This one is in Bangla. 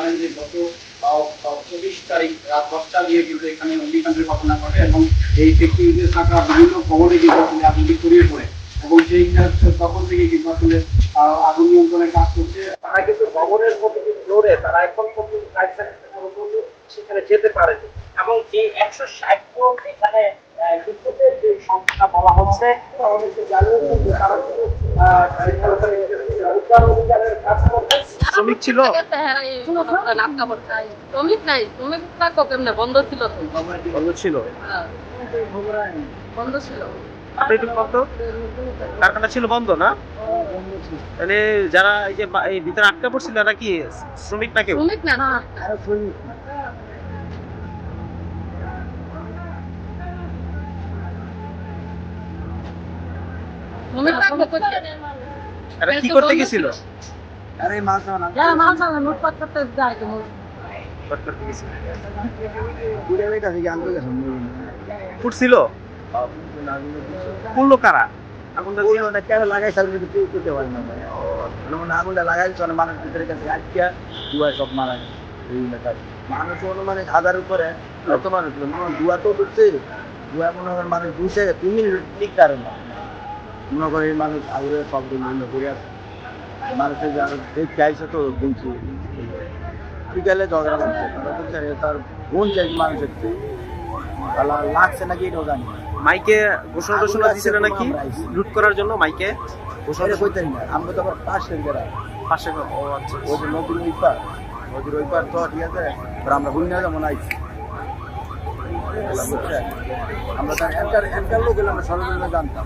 জানেন যে গত 24 তারিখ রাত 10টা দিয়ে কিন্তু এখানে অগ্নিকাণ্ডের ঘটনা ঘটে এবং এই ব্যক্তিদের থাকা বিভিন্ন ভবনে কিন্তু আসলে আগুনটি ছড়িয়ে পড়ে এবং সেই তখন থেকে কিন্তু আসলে আগুন নিয়ন্ত্রণের কাজ করছে। তারা কিন্তু ভবনের প্রতিটি ফ্লোরে তারা এখন পর্যন্ত সেখানে যেতে পারেনি এবং এই 160 জন এখানে বিদ্যুতের যে সংখ্যা বলা হচ্ছে আমাদেরকে জানিয়েছেন যে তারা কিন্তু উদ্ধার অভিযানের কাজ করছে। শ্রমিক ছিল শ্রমিক নাই, শ্রমিক থাকো কেমনে, বন্ধ ছিল তো। বন্ধ ছিল হ্যাঁ, বন্ধ ছিল। আপনি একটু কত কারখানা ছিল বন্ধ না মানে যারা এই যে এই ভিতরে আটকা পড়ছিল এরা কি শ্রমিক নাকি শ্রমিক না না শ্রমিক থাকো এরা কি করতে গেছিল আরে মাছ না যারা মাল সামনে লুটপাট করতে যায় তো করতে গেছিল ঘুরে বেটা থেকে আনতে গেছে ফুটছিল পুরলো কারা আগুনটা ওই ওটা কেন লাগাই সাল কিন্তু কেউ করতে পারে না যখন আগুনটা লাগাইছে মানে মানুষ ভিতরে কাছে আজকে দুয়া সব মারা গেছে এই এলাকায় মানুষ অনুমানে হাজার উপরে এত মানুষ দুয়া তো উঠছে দুয়া মনে হয় মানুষ 2 মিনিট টিকতে না মনে করে মানুষ আগুনের সব বিভিন্ন ঘুরে আছে মানুষের যারা দেখতে আইসে তো বলছি বিকালে ঝগড়া করছে তার বোন চাই মানুষের লাগছে নাকি এটাও জানি না। মাইকে ঘোষণা টোষণা দিছিল নাকি লুট করার জন্য মাইকে ঘোষণা করতেন না আমরা তো আবার পাশের গেলাম পাশে ও আচ্ছা ওই যে নদীর ওই পার তো ঠিক আছে আর আমরা বুঝি না যেমন আইছি আমরা তার এনকার লোক আমরা সরকার জানতাম